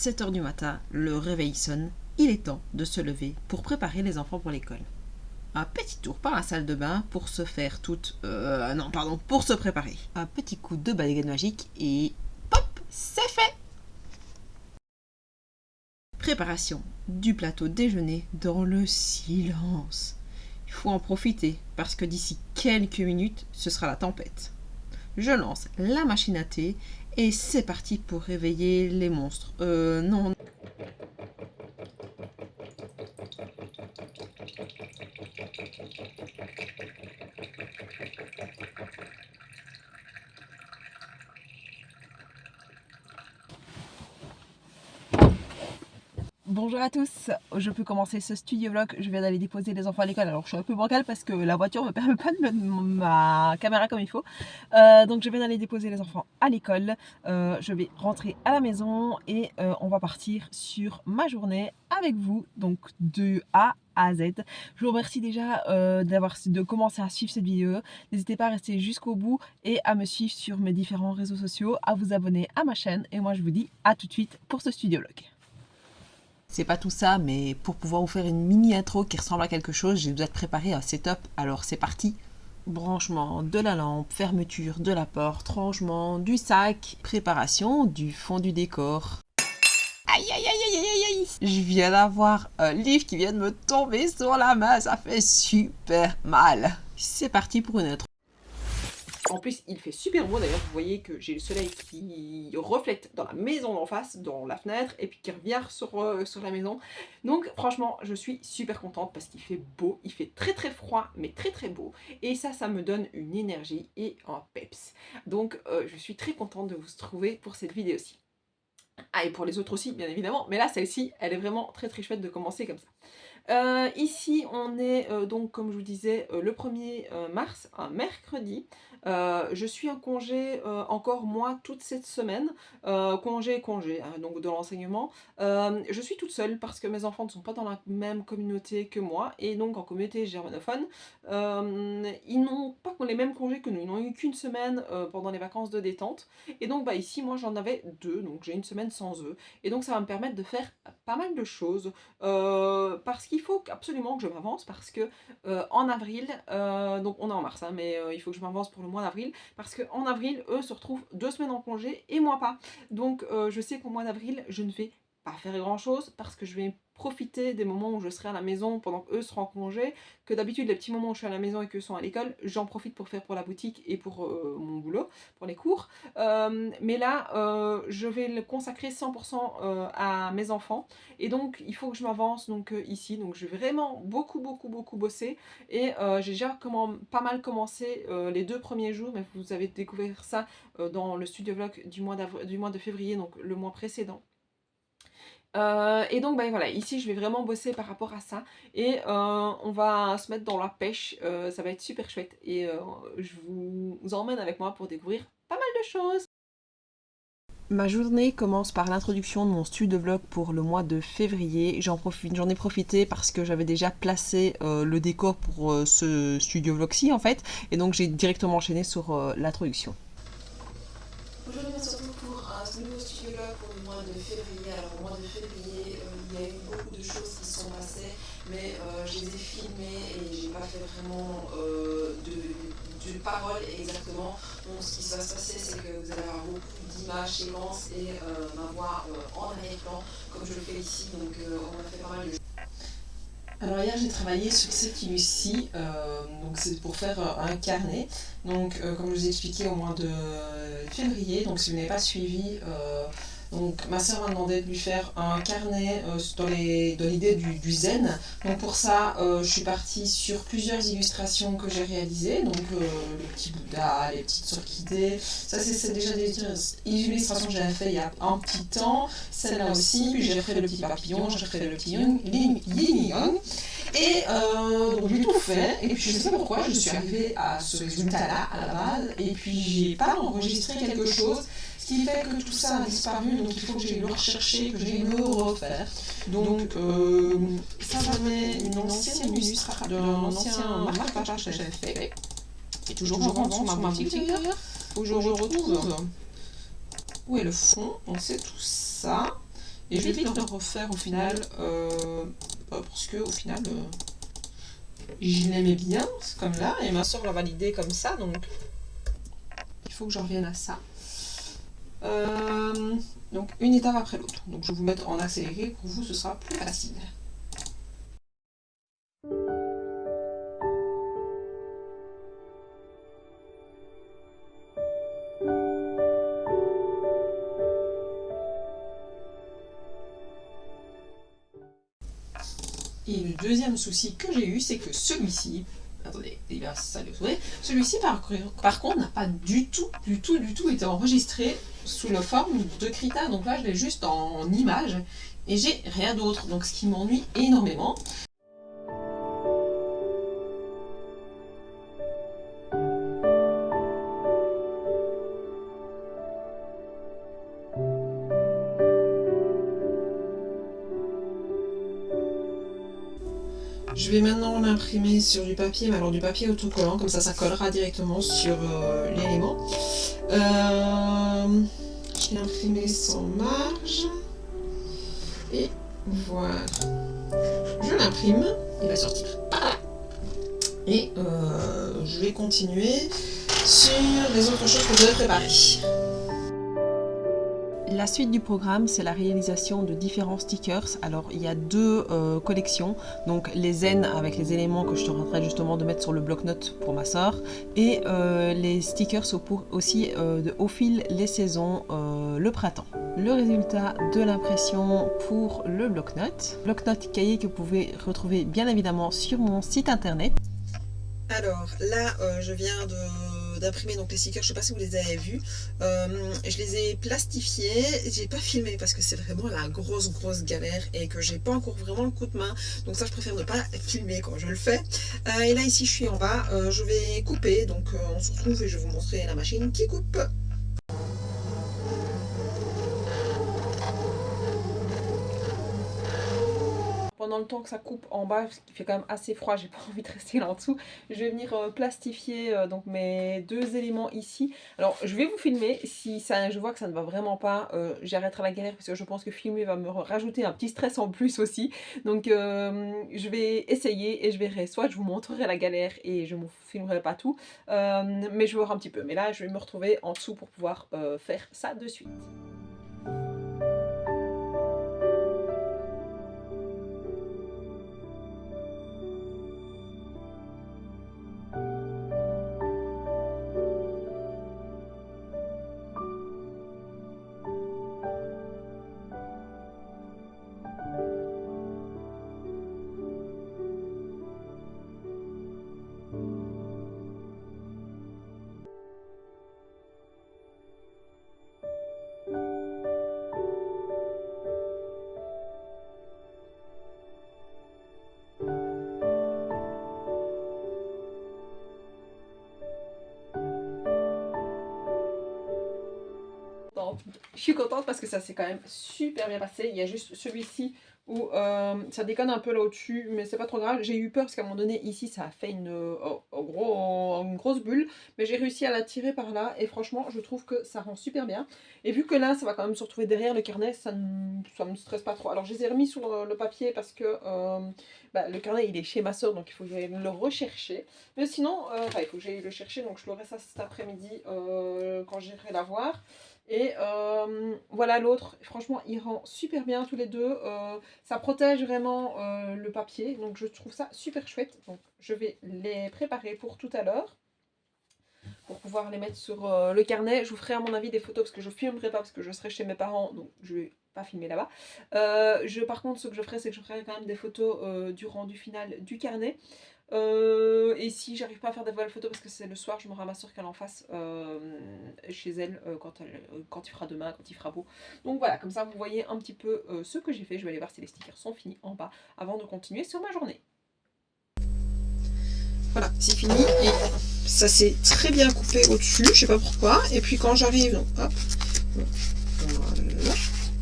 7 heures du matin, le réveil sonne, il est temps de se lever pour préparer les enfants pour l'école. Un petit tour par la salle de bain pour se faire pour se préparer. Un petit coup de baguette magique et pop, c'est fait! Préparation du plateau déjeuner dans le silence. Il faut en profiter parce que d'ici quelques minutes, ce sera la tempête. Je lance la machine à thé et c'est parti pour réveiller les monstres. Non. Bonjour à tous, je peux commencer ce studio vlog, je viens d'aller déposer les enfants à l'école. Alors je suis un peu bancale parce que la voiture ne me permet pas de mettre ma caméra comme il faut. Donc je viens d'aller déposer les enfants à l'école, je vais rentrer à la maison et on va partir sur ma journée avec vous, donc de A à Z. Je vous remercie déjà de commencer à suivre cette vidéo. N'hésitez pas à rester jusqu'au bout et à me suivre sur mes différents réseaux sociaux, à vous abonner à ma chaîne. Et moi je vous dis à tout de suite pour ce studio vlog. C'est pas tout ça, mais pour pouvoir vous faire une mini intro qui ressemble à quelque chose, j'ai besoin de préparer un setup. Alors c'est parti. Branchement de la lampe, fermeture de la porte, rangement du sac, préparation du fond du décor. Aïe aïe aïe aïe aïe aïe. Je viens d'avoir un livre qui vient de me tomber sur la main, ça fait super mal. C'est parti pour une intro. En plus, il fait super beau d'ailleurs. Vous voyez que j'ai le soleil qui reflète dans la maison d'en face, dans la fenêtre, et puis qui revient sur la maison. Donc franchement, je suis super contente parce qu'il fait beau. Il fait très très froid, mais très très beau. Et ça me donne une énergie et un peps. Donc je suis très contente de vous retrouver pour cette vidéo-ci. Ah, et pour les autres aussi, bien évidemment. Mais là, celle-ci, elle est vraiment très très chouette de commencer comme ça. Ici, on est donc, comme je vous disais, le 1er mars, un mercredi. Je suis en congé encore moi toute cette semaine, congé, hein, donc de l'enseignement. Je suis toute seule parce que mes enfants ne sont pas dans la même communauté que moi, et donc en communauté germanophone. Ils n'ont pas les mêmes congés que nous, ils n'ont eu qu'une semaine pendant les vacances de détente, et donc bah, ici moi j'en avais 2, donc j'ai une semaine sans eux, et donc ça va me permettre de faire pas mal de choses, parce qu'il faut absolument que je m'avance, parce que en avril, donc on est en mars, hein, mais il faut que je m'avance pour le mois d'avril, parce qu'en avril, eux se retrouvent 2 semaines en congé et moi pas. Donc je sais qu'au mois d'avril, je ne vais pas faire grand chose parce que je vais profiter des moments où je serai à la maison pendant qu'eux seront en congé, que d'habitude les petits moments où je suis à la maison et qu'eux sont à l'école, j'en profite pour faire pour la boutique et pour mon boulot, pour les cours. Mais là, je vais le consacrer 100% à mes enfants, et donc il faut que je m'avance donc ici, donc je vais vraiment beaucoup bosser, et j'ai déjà pas mal commencé les 2 premiers jours, mais vous avez découvert ça dans le studio vlog du mois de février, donc le mois précédent. Et donc bah, voilà, ici je vais vraiment bosser par rapport à ça, et on va se mettre dans la pêche, ça va être super chouette, et je vous emmène avec moi pour découvrir pas mal de choses. Ma journée commence par l'introduction de mon studio vlog pour le mois de février. J'en ai profité parce que j'avais déjà placé le décor pour ce studio vlog-ci en fait, et donc j'ai directement enchaîné sur l'introduction. Aujourd'hui, on se retrouve pour un nouveau studio vlog pour le mois de février. Alors au mois de février, il y a eu beaucoup de choses qui se sont passées, mais je les ai filmées et j'ai pas fait vraiment de paroles exactement. Donc ce qui va se passer, c'est que vous allez avoir beaucoup d'images, séquences, et ma voix en arrière-plan, comme je le fais ici. Donc on a fait pas mal de... Alors hier j'ai travaillé sur cette tenue-ci, donc c'est pour faire un carnet. Donc comme je vous ai expliqué au mois de février, donc si vous n'avez pas suivi, donc ma soeur m'a demandé de lui faire un carnet dans l'idée du zen. Donc pour ça, je suis partie sur plusieurs illustrations que j'ai réalisées. Donc le petit Bouddha, les petites orchidées. Ça c'est déjà des illustrations que j'avais fait il y a un petit temps. Celle-là aussi. Puis j'ai fait le petit papillon, j'ai fait le petit yin yang. Et donc j'ai tout fait. Et puis je sais pas pourquoi je suis arrivée à ce résultat-là à la base. Et puis j'ai pas enregistré quelque chose. Ce qui fait que tout ça a disparu, donc il faut que j'aille le rechercher, que j'aille le refaire. Donc ça j'avais une ancienne illustration d'un ancien marque-page que j'avais fait, et toujours en vente sur ma boutique d'ailleurs. Faut que je retrouve où est le fond, donc c'est tout ça. Et je vais vite le refaire au final, parce que au final, je l'aimais bien, comme là, et ma soeur l'a validé comme ça, donc il faut que je revienne à ça. Donc une étape après l'autre. Donc je vais vous mettre en accéléré, pour vous ce sera plus facile. Et le deuxième souci que j'ai eu, c'est que celui-ci, attendez, il va s'allumer. Celui-ci par contre n'a pas du tout été enregistré sous la forme de Krita. Donc là je l'ai juste en image et j'ai rien d'autre. Donc ce qui m'ennuie énormément. Je vais maintenant l'imprimer sur du papier, mais alors du papier autocollant, comme ça collera directement sur l'élément. Je l'ai imprimé sans marge. Et voilà. Je l'imprime, il va sortir par là. Et je vais continuer sur les autres choses que je vais préparer. La suite du programme, c'est la réalisation de différents stickers. Alors, il y a deux collections. Donc, les zen avec les éléments que je suis en train justement de mettre sur le bloc-notes pour ma soeur. Et les stickers aussi de Au fil les saisons, le printemps. Le résultat de l'impression pour le bloc-notes. Bloc-notes cahier que vous pouvez retrouver bien évidemment sur mon site internet. Alors là, je viens d'imprimer donc les stickers, je sais pas si vous les avez vus, je les ai plastifiés, j'ai pas filmé parce que c'est vraiment la grosse galère et que j'ai pas encore vraiment le coup de main, donc ça je préfère ne pas filmer quand je le fais. Et là ici je suis en bas, je vais couper, donc on se retrouve et je vais vous montrer la machine qui coupe. Pendant le temps que ça coupe en bas, parce qu'il fait quand même assez froid, j'ai pas envie de rester là en dessous, je vais venir plastifier donc mes deux éléments ici. Alors je vais vous filmer, si ça, je vois que ça ne va vraiment pas, j'arrêterai la galère parce que je pense que filmer va me rajouter un petit stress en plus aussi. Donc je vais essayer et je verrai, soit je vous montrerai la galère et je ne vous filmerai pas tout, mais je vais voir un petit peu. Mais là je vais me retrouver en dessous pour pouvoir faire ça de suite. Je suis contente parce que ça s'est quand même super bien passé. Il y a juste celui-ci où ça déconne un peu là au-dessus, mais c'est pas trop grave. J'ai eu peur parce qu'à un moment donné, ici, ça a fait une grosse bulle, mais j'ai réussi à la tirer par là et franchement, je trouve que ça rend super bien. Et vu que là, ça va quand même se retrouver derrière le carnet, ça me stresse pas trop. Alors, je les ai remis sur le papier parce que le carnet, il est chez ma soeur, donc il faut que j'aille le rechercher. Mais sinon, il faut que j'aille le chercher, donc je l'aurai ça cet après-midi quand j'irai la voir. Et voilà l'autre, franchement il rend super bien tous les deux, ça protège vraiment le papier, donc je trouve ça super chouette. Donc je vais les préparer pour tout à l'heure, pour pouvoir les mettre sur le carnet. Je vous ferai à mon avis des photos parce que je ne filmerai pas parce que je serai chez mes parents, donc je vais pas filmer là-bas. Par contre ce que je ferai, c'est que je ferai quand même des photos du rendu final du carnet. Et si j'arrive pas à faire des belles photos parce que c'est le soir, je m'aurai à ma soeur qu'elle en fasse chez elle quand il fera demain, quand il fera beau. Donc voilà, comme ça vous voyez un petit peu ce que j'ai fait. Je vais aller voir si les stickers sont finis en bas avant de continuer sur ma journée. Voilà, c'est fini et ça s'est très bien coupé au-dessus, je sais pas pourquoi. Et puis quand j'arrive, donc hop, voilà,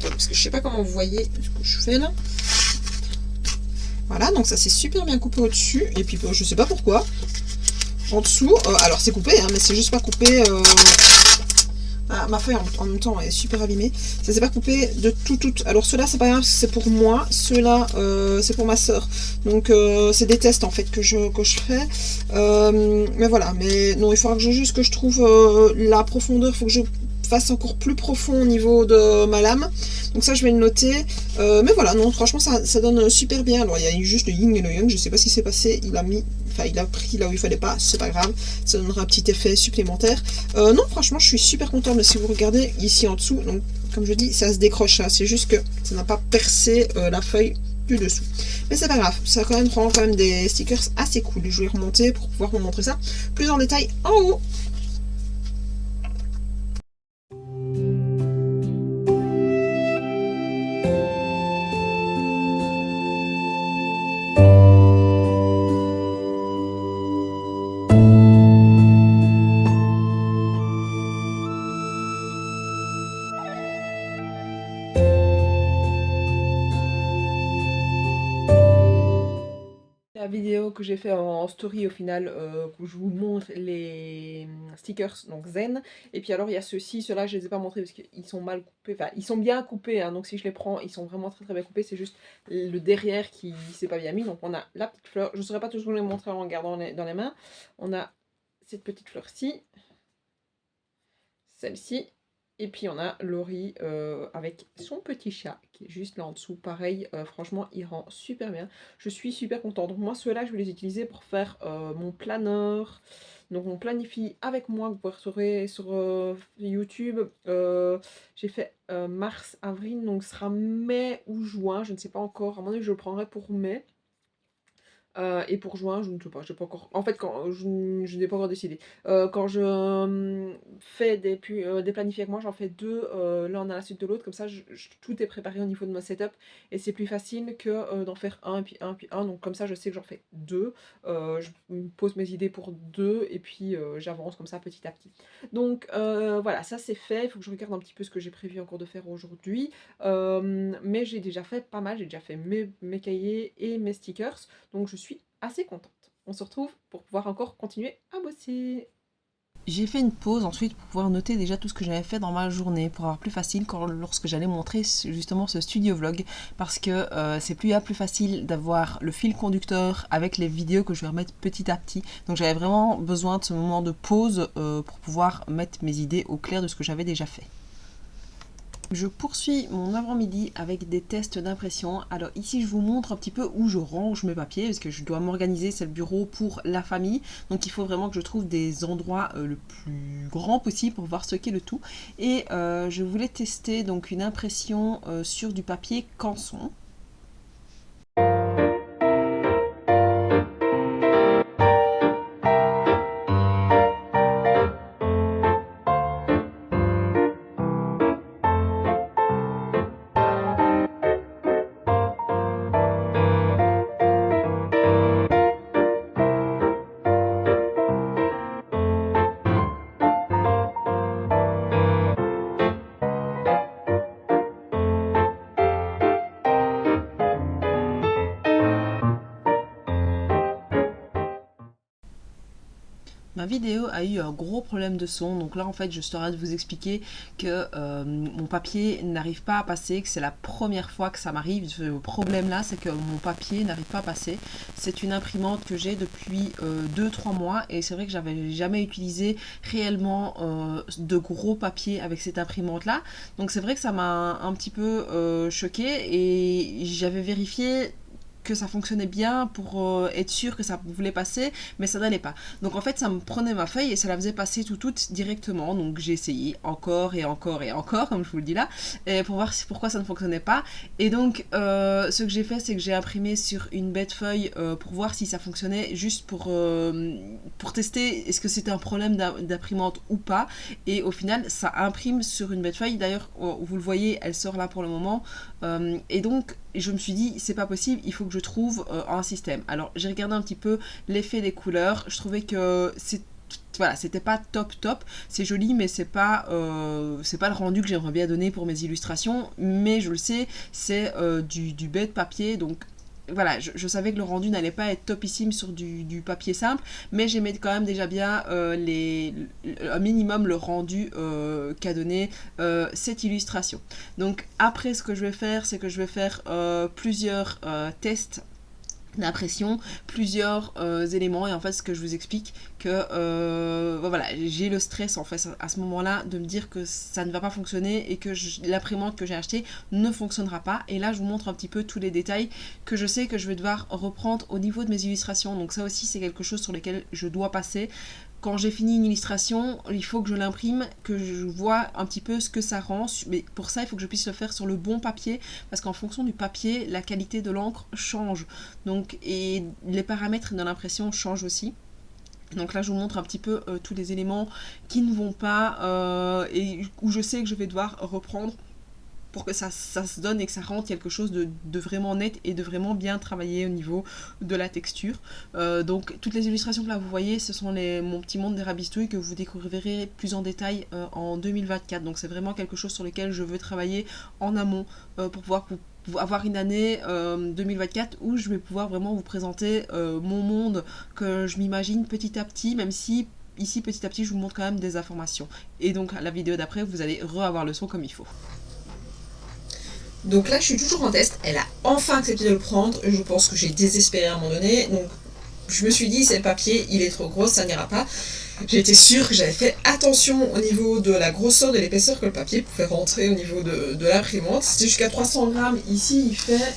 parce que je sais pas comment vous voyez ce que je fais là. Voilà, donc ça s'est super bien coupé au-dessus, et puis je sais pas pourquoi. En dessous, alors c'est coupé, hein, mais c'est juste pas coupé. Voilà, ma feuille en même temps est super abîmée. Ça s'est pas coupé de tout. Alors ceux-là c'est pas grave, c'est pour moi. Ceux-là c'est pour ma soeur. Donc c'est des tests en fait que je fais. Mais voilà, mais non, il faudra que juste que je trouve la profondeur. Il faut que je fasse encore plus profond au niveau de ma lame. Donc ça je vais le noter. Mais voilà, non, franchement ça donne super bien. Alors il y a juste le yin et le yang, je sais pas ce qui s'est passé. Il a pris là où il fallait pas, c'est pas grave, ça donnera un petit effet supplémentaire. Non, franchement, je suis super contente. Mais si vous regardez ici en dessous, donc comme je dis, ça se décroche, hein, c'est juste que ça n'a pas percé la feuille du dessous. Mais c'est pas grave, ça quand même rend quand même des stickers assez cool. Je vais remonter pour pouvoir vous montrer ça plus en détail en haut. La vidéo que j'ai fait en story au final, où je vous montre les stickers, donc Zen. Et puis alors il y a ceux-là je les ai pas montrés parce qu'ils sont mal coupés, enfin ils sont bien coupés, hein, donc si je les prends ils sont vraiment très bien coupés, c'est juste le derrière qui s'est pas bien mis. Donc on a la petite fleur, je ne saurais pas toujours les montrer en regardant dans les mains. On a cette petite fleur-ci, celle-ci. Et puis on a Laurie avec son petit chat qui est juste là en dessous. Pareil, franchement, il rend super bien. Je suis super contente. Donc moi, ceux-là, je vais les utiliser pour faire mon planeur. Donc on planifie avec moi, que vous pouvez retrouver sur YouTube. J'ai fait mars, avril, donc ce sera mai ou juin. Je ne sais pas encore. À mon avis, je le prendrai pour mai. Et pour juin, je ne sais pas, je pas encore. En fait, je n'ai pas encore décidé. Quand je fais des planifiés avec moi, j'en fais deux l'un à la suite de l'autre. Comme ça, tout est préparé au niveau de ma setup. Et c'est plus facile que d'en faire un, puis un, puis un. Donc, comme ça, je sais que j'en fais deux. Je me pose mes idées pour deux. Et puis, j'avance comme ça petit à petit. Donc, voilà, ça c'est fait. Il faut que je regarde un petit peu ce que j'ai prévu encore de faire aujourd'hui. Mais j'ai déjà fait pas mal. J'ai déjà fait mes cahiers et mes stickers. Donc je suis assez contente. On se retrouve pour pouvoir encore continuer à bosser. J'ai fait une pause ensuite pour pouvoir noter déjà tout ce que j'avais fait dans ma journée pour avoir plus facile lorsque j'allais montrer justement ce studio vlog, parce que c'est plus facile d'avoir le fil conducteur avec les vidéos que je vais remettre petit à petit. Donc j'avais vraiment besoin de ce moment de pause pour pouvoir mettre mes idées au clair de ce que j'avais déjà fait. Je poursuis mon avant-midi avec des tests d'impression. Alors ici je vous montre un petit peu où je range mes papiers parce que je dois m'organiser, c'est le bureau pour la famille. Donc il faut vraiment que je trouve des endroits le plus grand possible pour pouvoir stocker le tout. Et je voulais tester donc une impression sur du papier Canson. Ma vidéo a eu un gros problème de son, donc là en fait je serai de vous expliquer que mon papier n'arrive pas à passer, que c'est la première fois que ça m'arrive. Ce problème là c'est que mon papier n'arrive pas à passer. C'est une imprimante que j'ai depuis 2-3 mois et c'est vrai que j'avais jamais utilisé réellement de gros papier avec cette imprimante là. Donc c'est vrai que ça m'a un petit peu choqué et j'avais vérifié que ça fonctionnait bien pour être sûr que ça voulait passer, mais ça n'allait pas. Donc en fait ça me prenait ma feuille et ça la faisait passer tout directement. Donc j'ai essayé encore et encore et encore, comme je vous le dis là, pour voir pourquoi ça ne fonctionnait pas. Et donc ce que j'ai fait, c'est que j'ai imprimé sur une bête feuille pour voir si ça fonctionnait, juste pour tester est-ce que c'était un problème d'imprimante ou pas. Et au final ça imprime sur une bête feuille. D'ailleurs vous le voyez, elle sort là pour le moment. Et donc je me suis dit c'est pas possible, il faut que je trouve un système. Alors j'ai regardé un petit peu l'effet des couleurs, je trouvais que voilà, c'était pas top, c'est joli mais c'est pas le rendu que j'aimerais bien donner pour mes illustrations, mais je le sais, c'est du bête papier, donc voilà, je savais que le rendu n'allait pas être topissime sur du papier simple, mais j'aimais quand même déjà bien un minimum le rendu qu'a donné cette illustration. Donc après, ce que je vais faire, c'est que je vais faire plusieurs tests d'impression, plusieurs éléments, et en fait ce que je vous explique que voilà, j'ai le stress en fait à ce moment là de me dire que ça ne va pas fonctionner et que l'imprimante que j'ai achetée ne fonctionnera pas, et là je vous montre un petit peu tous les détails que je sais que je vais devoir reprendre au niveau de mes illustrations. Donc ça aussi c'est quelque chose sur lequel je dois passer. Quand j'ai fini une illustration, il faut que je l'imprime, que je vois un petit peu ce que ça rend, mais pour ça il faut que je puisse le faire sur le bon papier, parce qu'en fonction du papier, la qualité de l'encre change, donc, et les paramètres de l'impression changent aussi. Donc là je vous montre un petit peu tous les éléments qui ne vont pas et où je sais que je vais devoir reprendre pour que ça se donne et que ça rende quelque chose de vraiment net et de vraiment bien travaillé au niveau de la texture. Donc toutes les illustrations que là vous voyez, ce sont mon petit monde des rabistouilles que vous découvrirez plus en détail en 2024. Donc c'est vraiment quelque chose sur lequel je veux travailler en amont pour pouvoir avoir une année 2024 où je vais pouvoir vraiment vous présenter mon monde que je m'imagine petit à petit, même si ici petit à petit je vous montre quand même des informations. Et donc la vidéo d'après vous allez avoir le son comme il faut. Donc là je suis toujours en test, elle a enfin accepté de le prendre, je pense que j'ai désespéré à un moment donné, donc je me suis dit c'est le papier, il est trop gros, ça n'ira pas. J'étais sûre que j'avais fait attention au niveau de la grosseur, de l'épaisseur que le papier pouvait rentrer au niveau de l'imprimante. C'était jusqu'à 300 grammes, ici il fait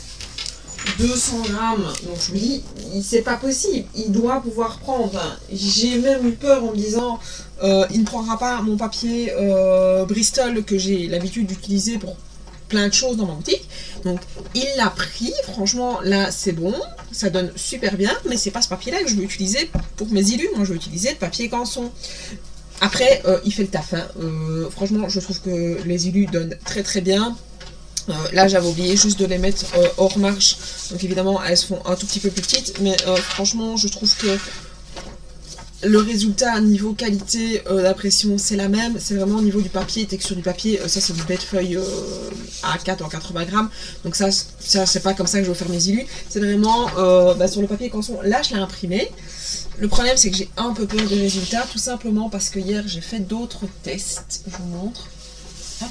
200 grammes, donc je me dis c'est pas possible, il doit pouvoir prendre. J'ai même eu peur en me disant il ne prendra pas mon papier Bristol que j'ai l'habitude d'utiliser pour plein de choses dans ma boutique. Donc il l'a pris, franchement là c'est bon, ça donne super bien, mais c'est pas ce papier là que je veux utiliser pour mes illus, moi je veux utiliser le papier canson. Après il fait le taf, hein. Franchement je trouve que les illus donnent très très bien. Là j'avais oublié juste de les mettre hors marge, donc évidemment elles se font un tout petit peu plus petites, mais franchement je trouve que le résultat niveau qualité d'impression c'est la même, c'est vraiment au niveau du papier, texture du papier, ça c'est du bête-feuille A4 en 80 grammes, donc ça c'est pas comme ça que je vais faire mes illus, c'est vraiment sur le papier canson. Là je l'ai imprimé, le problème c'est que j'ai un peu peur des résultats, tout simplement parce que hier j'ai fait d'autres tests, je vous montre. Hop.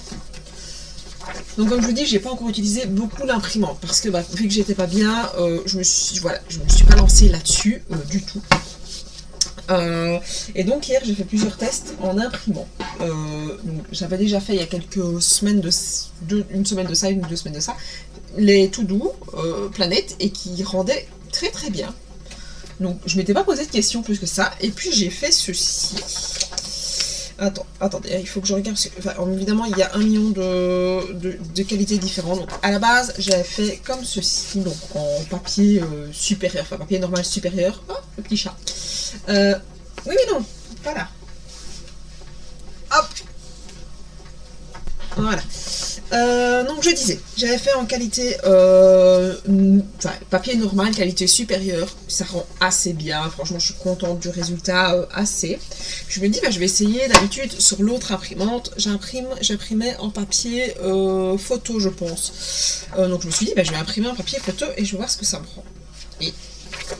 Donc comme je vous dis, j'ai pas encore utilisé beaucoup l'imprimante, parce que vu que j'étais pas bien, je me suis pas lancée là-dessus du tout. Et donc hier j'ai fait plusieurs tests en imprimant. J'avais déjà fait il y a quelques semaines une semaine de ça, 2 semaines de ça, les tout doux planètes, et qui rendaient très très bien. Donc je m'étais pas posé de questions plus que ça, et puis j'ai fait ceci. Attendez, il faut que je regarde, évidemment il y a 1 million de qualités différentes. Donc à la base j'avais fait comme ceci, donc en papier supérieur, enfin papier normal supérieur. Oh, le petit chat. Oui mais non, voilà. Hop. Voilà. Donc je disais, j'avais fait en qualité papier normal, qualité supérieure, ça rend assez bien, franchement je suis contente du résultat assez. Je me dis je vais essayer, d'habitude sur l'autre imprimante, j'imprimais en papier photo je pense. Donc je me suis dit je vais imprimer en papier photo et je vais voir ce que ça me rend. Et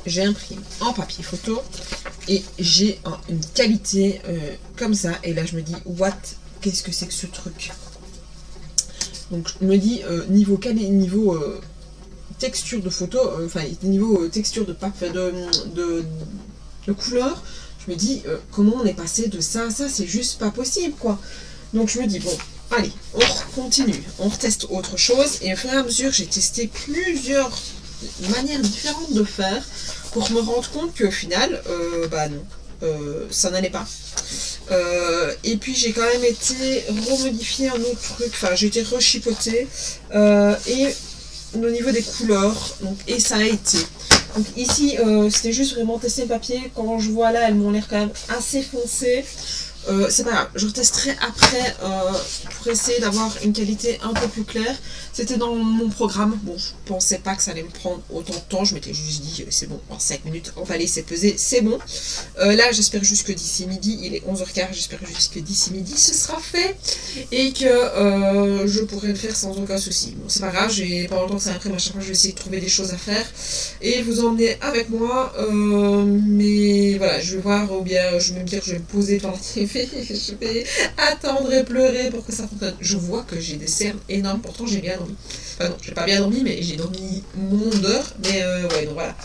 j'ai imprimé en papier photo et j'ai une qualité comme ça, et là je me dis what, qu'est-ce que c'est que ce truc? Donc je me dis niveau texture de photo, niveau texture de couleur, je me dis comment on est passé de ça à ça, c'est juste pas possible quoi. Donc je me dis bon, allez, on continue, on reteste autre chose, et au fur et à mesure j'ai testé plusieurs manières différentes de faire pour me rendre compte qu'au final, non, ça n'allait pas. Et puis j'ai quand même été remodifier un autre truc, j'ai été rechipotée et au niveau des couleurs, donc, et ça a été. Donc ici c'était juste vraiment tester le papier, quand je vois là elles m'ont l'air quand même assez foncées. c'est pas grave, je retesterai après pour essayer d'avoir une qualité un peu plus claire. C'était dans mon programme, bon je pensais pas que ça allait me prendre autant de temps, je m'étais juste dit c'est bon, en 5 minutes emballé, c'est pesé, c'est bon. Là j'espère juste que d'ici midi, il est 11h15, j'espère juste que d'ici midi ce sera fait et que je pourrai le faire sans aucun souci. Bon c'est pas grave, j'ai pas longtemps que ça imprime, à chaque fois je vais essayer de trouver des choses à faire et vous emmener avec moi, mais voilà, je vais voir, ou bien je vais me dire que je vais me poser devant la TV, je vais attendre et pleurer pour que ça fonctionne. Je vois que j'ai des cernes énormes, pourtant j'ai bien dormi. Enfin non, j'ai pas bien dormi, mais j'ai dormi mon nombre d'heures, mais ouais, donc voilà.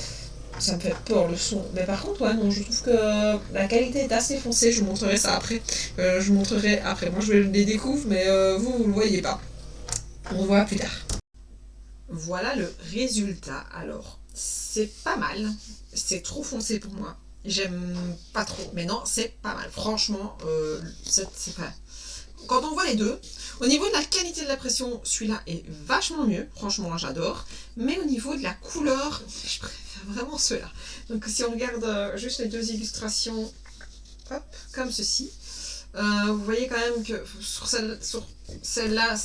Ça me fait peur le son. Mais par contre, ouais, non, je trouve que la qualité est assez foncée, je vous montrerai ça après. Je vous montrerai après. Moi je les découvre, mais vous, vous le voyez pas. On le voit plus tard. Voilà le résultat. Alors, c'est pas mal. C'est trop foncé pour moi. J'aime pas trop. Mais non, c'est pas mal. Franchement, c'est pas... Quand on voit les deux, au niveau de la qualité de la pression, celui-là est vachement mieux. Franchement, j'adore. Mais au niveau de la couleur, je préfère vraiment ceux-là. Donc, si on regarde juste les deux illustrations, hop, comme ceci, vous voyez quand même que sur celle-là, sur celle-là,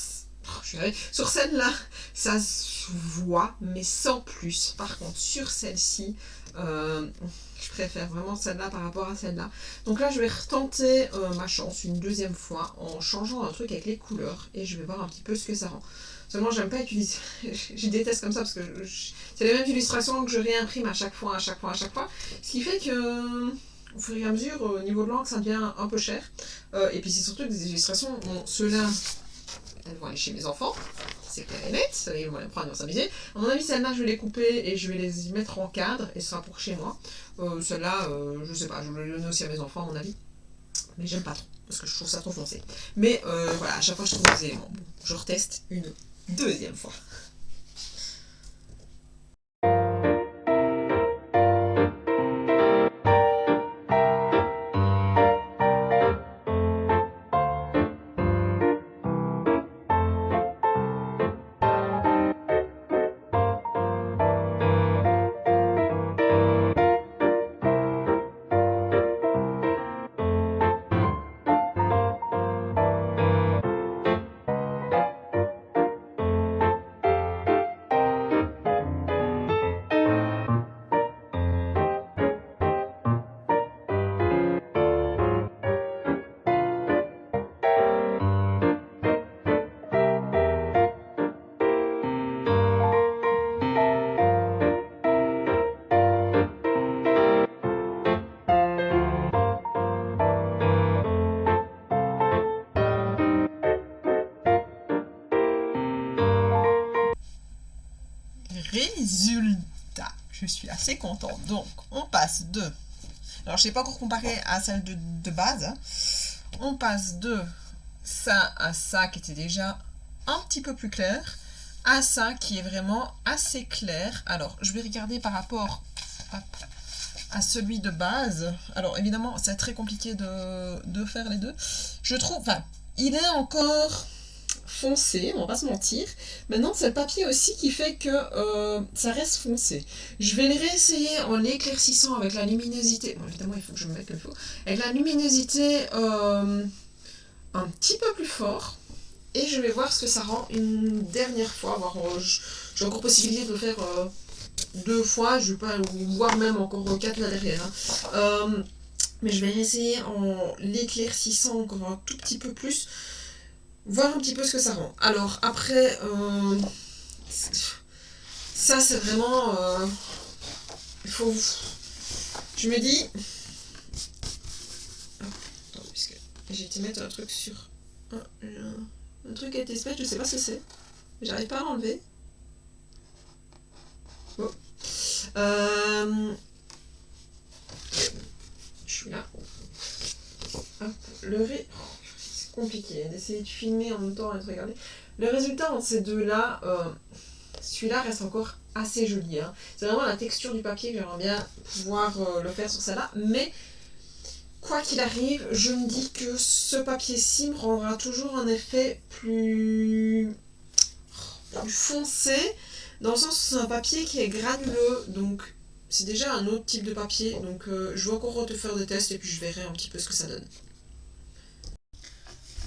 ça se voit, mais sans plus. Par contre, sur celle-ci, je préfère vraiment celle-là par rapport à celle-là. Donc là, je vais retenter ma chance une deuxième fois en changeant un truc avec les couleurs et je vais voir un petit peu ce que ça rend. Seulement, j'aime pas utiliser, je déteste comme ça parce que c'est les mêmes illustrations que je réimprime à chaque fois. Ce qui fait que, au fur et à mesure, au niveau de l'encre, ça devient un peu cher. Et puis c'est surtout des illustrations, bon, ceux-là, elles vont aller chez mes enfants, c'est clair et net, ils vont les prendre, ils vont s'amuser. À mon avis, celle-là, je vais les couper et je vais les mettre en cadre, et ce sera pour chez moi. Celle-là, je sais pas, je vais les donner aussi à mes enfants, à mon avis. Mais j'aime pas trop, parce que je trouve ça trop foncé. Mais voilà, à chaque fois, je trouve des éléments. Bon, je reteste une deuxième fois. Résultat, je suis assez contente. Donc, on passe de... Alors, je ne sais pas encore comparer à celle de base. Hein. On passe de ça à ça qui était déjà un petit peu plus clair, à ça qui est vraiment assez clair. Alors, je vais regarder par rapport à celui de base. Alors, évidemment, c'est très compliqué de faire les deux. Je trouve... Enfin, il est encore... foncé, on va pas se mentir. Maintenant, c'est le papier aussi qui fait que ça reste foncé. Je vais le réessayer en l'éclaircissant avec la luminosité. Bon, évidemment, il faut que je me mette comme il faut. Avec la luminosité un petit peu plus fort. Et je vais voir ce que ça rend une dernière fois. J'ai encore possibilité de le faire deux fois. Je vais pas voir même encore quatre là derrière. Hein. Mais je vais réessayer en l'éclaircissant encore un tout petit peu plus. Voir un petit peu ce que ça rend. Alors après, ça c'est vraiment... il faut... Je me dis... Attends, puisque j'ai été mettre un truc sur... Un truc a été se mettre, je sais pas ce que c'est. J'arrive pas à l'enlever. Bon. Je suis là. Hop, le ré... compliqué d'essayer de filmer en même temps et de regarder. Le résultat entre ces deux-là, celui-là reste encore assez joli. Hein. C'est vraiment la texture du papier que j'aimerais bien pouvoir le faire sur celle-là. Mais quoi qu'il arrive, je me dis que ce papier-ci me rendra toujours un effet plus foncé, dans le sens où c'est un papier qui est granuleux. Donc c'est déjà un autre type de papier. Donc je vais encore te faire des tests et puis je verrai un petit peu ce que ça donne.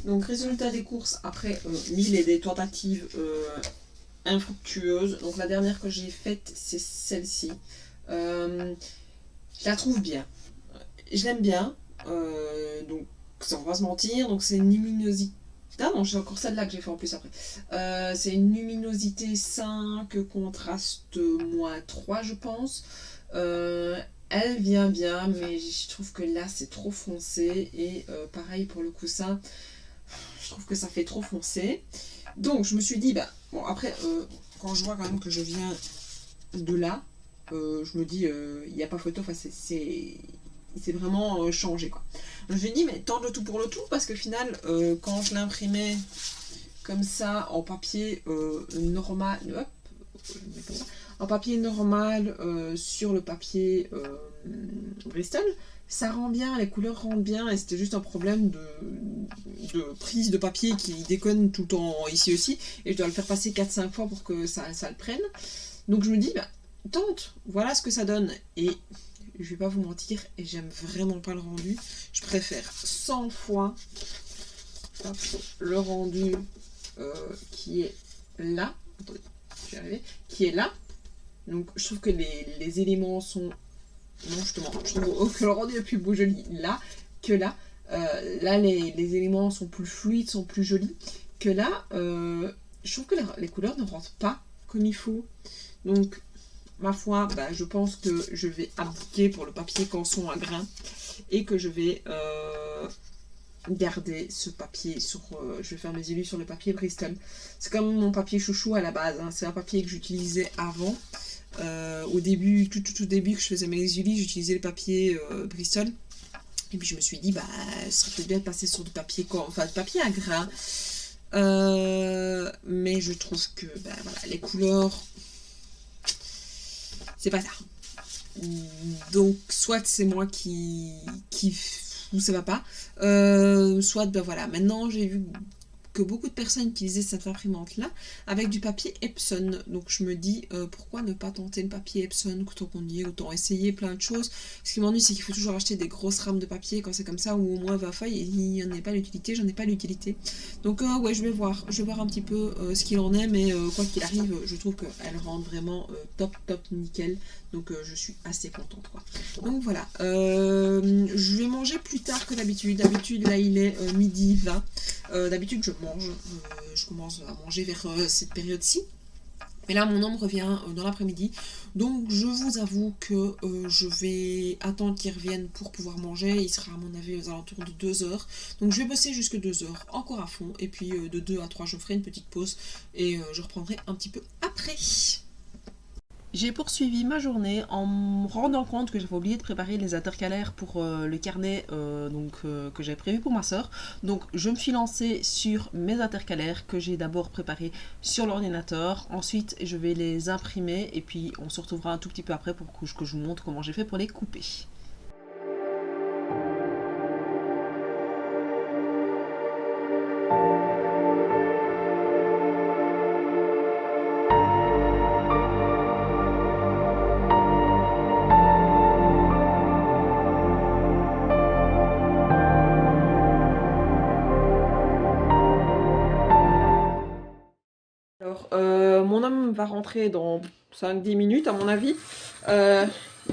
Donc résultat des courses après 1000 et des tentatives infructueuses. Donc la dernière que j'ai faite, c'est celle-ci. Je la trouve bien. Je l'aime bien. Donc on va pas se mentir. Donc c'est une luminosité. Ah non, j'ai encore celle-là que j'ai fait en plus après. C'est une luminosité 5, contraste -3 je pense. Elle vient bien, mais je trouve que là c'est trop foncé. Et pareil pour le coussin, je trouve que ça fait trop foncé. Donc je me suis dit, bah bon après, quand je vois quand même que je viens de là, je me dis, il n'y a pas photo, enfin c'est vraiment changé quoi. Je me suis dit, mais tente le tout pour le tout, parce que au final, quand je l'imprimais comme ça en papier normal, hop, en papier normal sur le papier Bristol, ça rend bien, les couleurs rendent bien, et c'était juste un problème de prise de papier qui déconne tout le temps ici aussi, et je dois le faire passer 4-5 fois pour que ça le prenne. Donc je me dis, bah, tente, voilà ce que ça donne, et je vais pas vous mentir, et j'aime vraiment pas le rendu. Je préfère 100 fois hop, le rendu qui est là. Attendez, je vais y arriver. Qui est là. Donc je trouve que les éléments sont... Non, justement, je trouve que le rendu est plus beau joli là que là. Là, les éléments sont plus fluides, sont plus jolis que là. Je trouve que les couleurs ne rentrent pas comme il faut. Donc, ma foi, bah, je pense que je vais abdiquer pour le papier canson à grains et que je vais garder ce papier sur... je vais faire mes élus sur le papier Bristol. C'est comme mon papier chouchou à la base. Hein. C'est un papier que j'utilisais avant. Au début, tout début que je faisais mes ulis, j'utilisais le papier Bristol. Et puis je me suis dit, bah, ce serait peut-être bien de passer sur du papier, enfin, du papier à grains. Mais je trouve que bah, voilà, les couleurs, c'est pas ça. Donc, soit c'est moi qui ou ça va pas. Soit, ben voilà, maintenant j'ai vu que beaucoup de personnes utilisaient cette imprimante-là avec du papier Epson. Donc je me dis, pourquoi ne pas tenter le papier Epson, autant qu'on y est, autant essayer plein de choses. Ce qui m'ennuie, c'est qu'il faut toujours acheter des grosses rames de papier quand c'est comme ça, ou au moins 20 feuilles, et il n'y en a pas l'utilité, j'en ai pas l'utilité. Donc ouais, je vais voir un petit peu ce qu'il en est, mais quoi qu'il arrive, je trouve qu'elle rend vraiment top, nickel. Donc je suis assez contente quoi. Donc voilà, je vais manger plus tard que d'habitude. D'habitude là il est 12h20. D'habitude je commence à manger vers cette période-ci. Mais là mon homme revient dans l'après-midi. Donc je vous avoue que je vais attendre qu'il revienne pour pouvoir manger. Il sera à mon avis aux alentours de 2h. Donc je vais bosser jusque 2h encore à fond. Et puis de 2 à 3 je ferai une petite pause. Et je reprendrai un petit peu après. J'ai poursuivi ma journée en me rendant compte que j'avais oublié de préparer les intercalaires pour le carnet que j'avais prévu pour ma soeur. Donc je me suis lancée sur mes intercalaires que j'ai d'abord préparés sur l'ordinateur. Ensuite je vais les imprimer et puis on se retrouvera un tout petit peu après pour que je vous montre comment j'ai fait pour les couper. Alors, mon homme va rentrer dans 5-10 minutes à mon avis.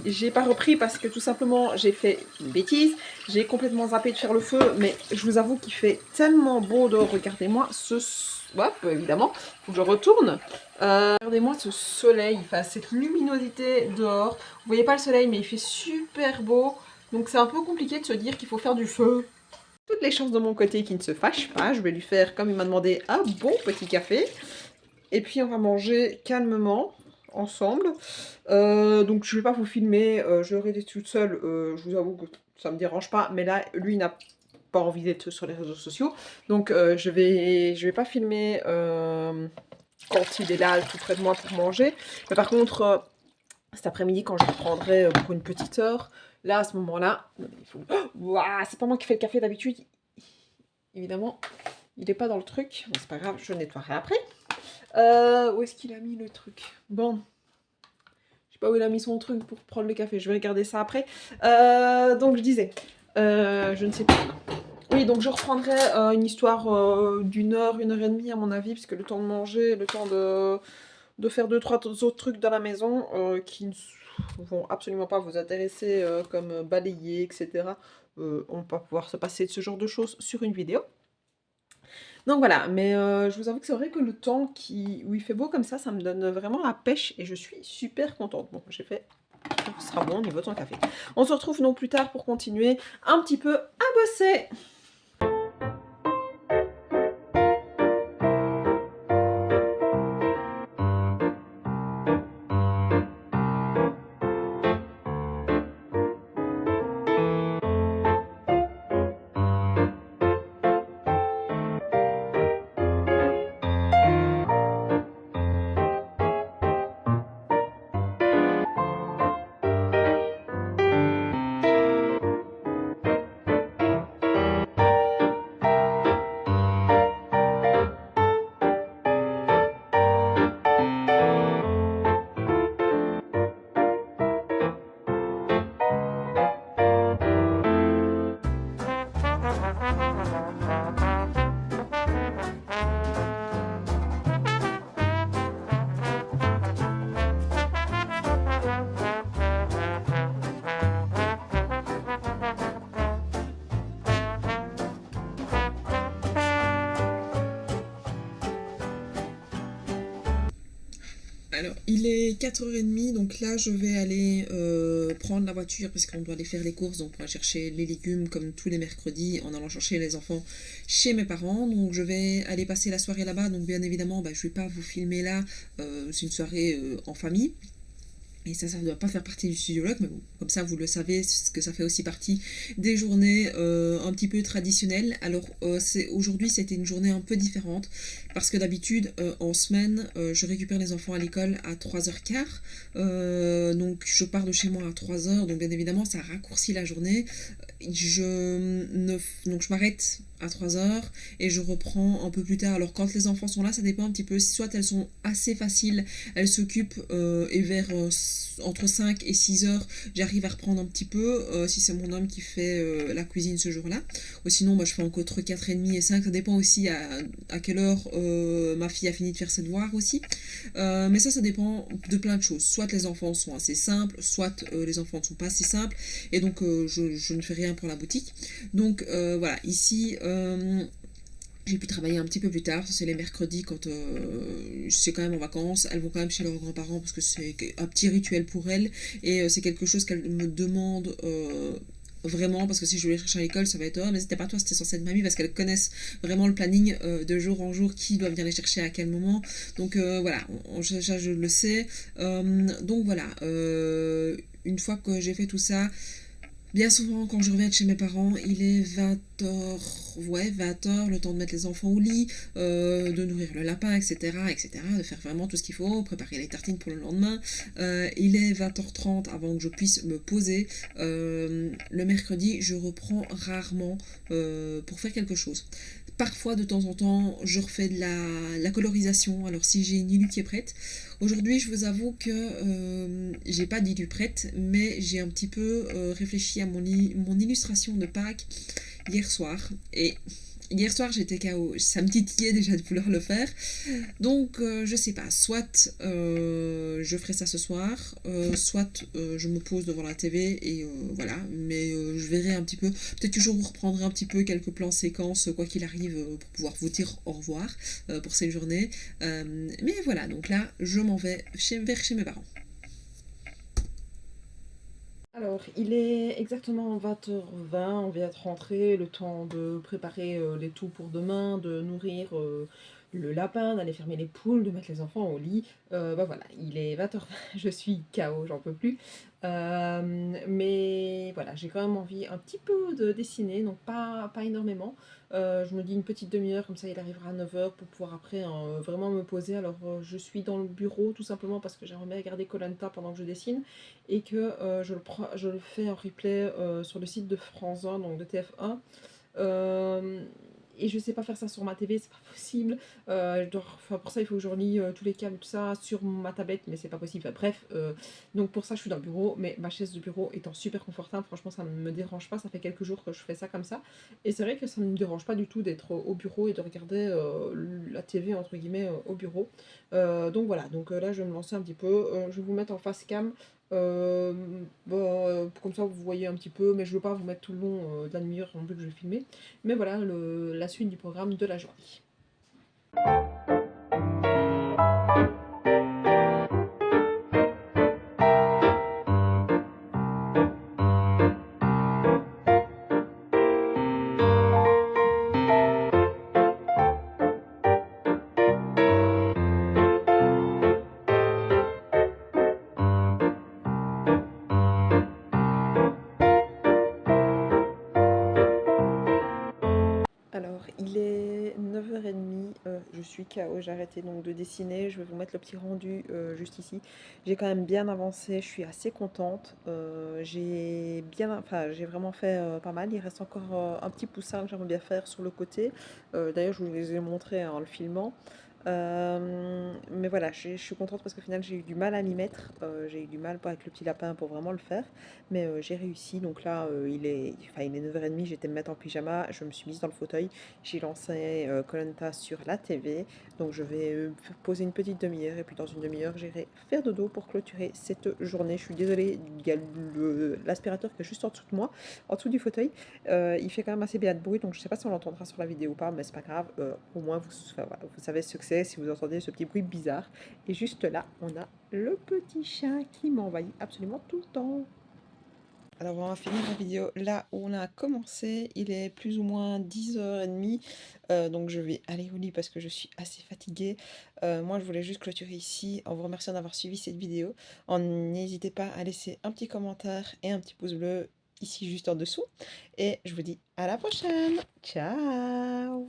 J'ai pas repris parce que tout simplement j'ai fait une bêtise. J'ai complètement zappé de faire le feu, mais je vous avoue qu'il fait tellement beau dehors. Regardez-moi ce... Hop, évidemment, faut que je retourne. Regardez-moi ce soleil, enfin cette luminosité dehors. Vous voyez pas le soleil, mais il fait super beau. Donc c'est un peu compliqué de se dire qu'il faut faire du feu. Toutes les chances de mon côté qui ne se fâche pas. Je vais lui faire, comme il m'a demandé, un bon petit café. Et puis on va manger calmement ensemble. Donc je ne vais pas vous filmer, je l'aurai toute seule. Je vous avoue que ça ne me dérange pas. Mais là, lui n'a pas envie d'être sur les réseaux sociaux. Donc je vais pas filmer quand il est là tout près de moi pour manger. Mais par contre, cet après-midi, quand je reprendrai pour une petite heure, là à ce moment-là, c'est pas moi qui fais le café d'habitude. Évidemment, il n'est pas dans le truc. Bon, c'est pas grave, je nettoierai après. Où est-ce qu'il a mis le truc? Bon. Je sais pas où il a mis son truc pour prendre le café. Je vais regarder ça après. Donc je disais. Je ne sais pas. Oui, Oui, donc je reprendrai une histoire d'une heure et demie à mon avis, parce que le temps de manger, le temps de faire deux, trois autres trucs dans la maison qui ne vont absolument pas vous intéresser, comme balayer, etc. On va pas pouvoir se passer de ce genre de choses sur une vidéo. Donc voilà, mais je vous avoue que c'est vrai que le temps où il fait beau comme ça me donne vraiment la pêche et je suis super contente. Bon, j'ai fait, ce sera bon au niveau de son café. On se retrouve non plus tard pour continuer un petit peu à bosser. Alors, il est 4h30, donc là je vais aller prendre la voiture parce qu'on doit aller faire les courses, donc on va chercher les légumes comme tous les mercredis en allant chercher les enfants chez mes parents. Donc je vais aller passer la soirée là-bas, donc bien évidemment je ne vais pas vous filmer là, c'est une soirée en famille. Et ça ne doit pas faire partie du studio vlog, mais bon, comme ça vous le savez, que ça fait aussi partie des journées un petit peu traditionnelles. Alors aujourd'hui c'était une journée un peu différente, parce que d'habitude en semaine, je récupère les enfants à l'école à 3h15, donc je pars de chez moi à 3h, donc bien évidemment ça raccourcit la journée. Donc je m'arrête à 3h et je reprends un peu plus tard. Alors quand les enfants sont là, ça dépend un petit peu, soit elles sont assez faciles, elles s'occupent et vers entre 5 et 6h j'arrive à reprendre un petit peu si c'est mon homme qui fait la cuisine ce jour-là, ou sinon je fais entre 4h30 et 5, ça dépend aussi à quelle heure ma fille a fini de faire ses devoirs aussi, mais ça dépend de plein de choses, soit les enfants sont assez simples, soit les enfants ne sont pas assez simples, et donc je ne fais rien pour la boutique. Donc voilà, ici j'ai pu travailler un petit peu plus tard, c'est les mercredis quand c'est quand même en vacances, elles vont quand même chez leurs grands-parents parce que c'est un petit rituel pour elles, et c'est quelque chose qu'elles me demandent vraiment, parce que si je voulais chercher à l'école ça va être mais c'était pas toi, c'était censé être mamie, parce qu'elles connaissent vraiment le planning de jour en jour, qui doit venir les chercher à quel moment. Donc voilà, ça je le sais. Donc voilà, une fois que j'ai fait tout ça, bien souvent, quand je reviens de chez mes parents, il est 20h, ouais, 20h, le temps de mettre les enfants au lit, de nourrir le lapin, etc., etc., de faire vraiment tout ce qu'il faut, préparer les tartines pour le lendemain. Il est 20h30 avant que je puisse me poser. Le mercredi, je reprends rarement pour faire quelque chose. Parfois, de temps en temps, je refais de la colorisation, alors si j'ai une illu qui est prête. Aujourd'hui, je vous avoue que j'ai pas d'illu prête, mais j'ai un petit peu réfléchi à mon illustration de Pâques hier soir. Et hier soir, j'étais KO. Ça me titillait déjà de vouloir le faire. Donc, je sais pas. Soit je ferai ça ce soir, soit je me pose devant la TV et voilà. Mais je verrai un petit peu. Peut-être que je vous reprendrai un petit peu quelques plans séquences, quoi qu'il arrive, pour pouvoir vous dire au revoir pour cette journée. Mais voilà, donc là, je m'en vais vers chez mes parents. Alors, il est exactement 20h20, on vient de rentrer, le temps de préparer les tout pour demain, de nourrir le lapin, d'aller fermer les poules, de mettre les enfants au lit. Voilà, il est 20h20, je suis KO, j'en peux plus. Mais voilà, j'ai quand même envie un petit peu de dessiner, donc pas énormément. Je me dis une petite demi-heure, comme ça il arrivera à 9h pour pouvoir après vraiment me poser. Alors je suis dans le bureau tout simplement parce que j'aimerais bien regarder koh pendant que je dessine, et que je le fais en replay sur le site de France 1, donc de TF1. et je sais pas faire ça sur ma TV, c'est pas possible. Enfin, pour ça il faut que je relie tous les câbles, tout ça sur ma tablette, mais c'est pas possible. Enfin, bref, donc pour ça je suis dans le bureau, mais ma chaise de bureau étant super confortable, franchement ça ne me dérange pas, ça fait quelques jours que je fais ça comme ça, et c'est vrai que ça ne me dérange pas du tout d'être au bureau et de regarder la TV entre guillemets au bureau. Donc voilà, donc là je vais me lancer un petit peu, je vais vous mettre en face cam. Euh, Comme ça vous voyez un petit peu, mais je veux pas vous mettre tout le long de la demi-heure non plus que je vais filmer. Mais voilà la suite du programme de la journée. Alors, il est 9h30, je suis KO, j'ai arrêté donc de dessiner, je vais vous mettre le petit rendu juste ici. J'ai quand même bien avancé, je suis assez contente, j'ai vraiment fait pas mal, il reste encore un petit poussin que j'aimerais bien faire sur le côté. D'ailleurs je vous les ai montrés en le filmant. Mais voilà, je suis contente parce qu'au final j'ai eu du mal à m'y mettre, j'ai eu du mal avec le petit lapin pour vraiment le faire, mais j'ai réussi. Donc là il est 9h30, j'étais me mettre en pyjama, je me suis mise dans le fauteuil, j'ai lancé koh sur la TV, donc je vais poser une petite demi-heure et puis dans une demi-heure j'irai faire dodo pour clôturer cette journée. Je suis désolée, il y a l'aspirateur qui est juste en dessous de moi, en dessous du fauteuil, il fait quand même assez bien de bruit, donc je sais pas si on l'entendra sur la vidéo ou pas, mais c'est pas grave, au moins enfin, voilà, vous savez ce que c'est si vous entendez ce petit bruit bizarre. Et juste là, on a le petit chien qui m'envahit absolument tout le temps. Alors on va finir la vidéo là où on a commencé, il est plus ou moins 10h30, donc je vais aller au lit parce que je suis assez fatiguée. Moi je voulais juste clôturer ici en vous remerciant d'avoir suivi cette vidéo. N'hésitez pas à laisser un petit commentaire et un petit pouce bleu ici juste en dessous. Et je vous dis à la prochaine, ciao!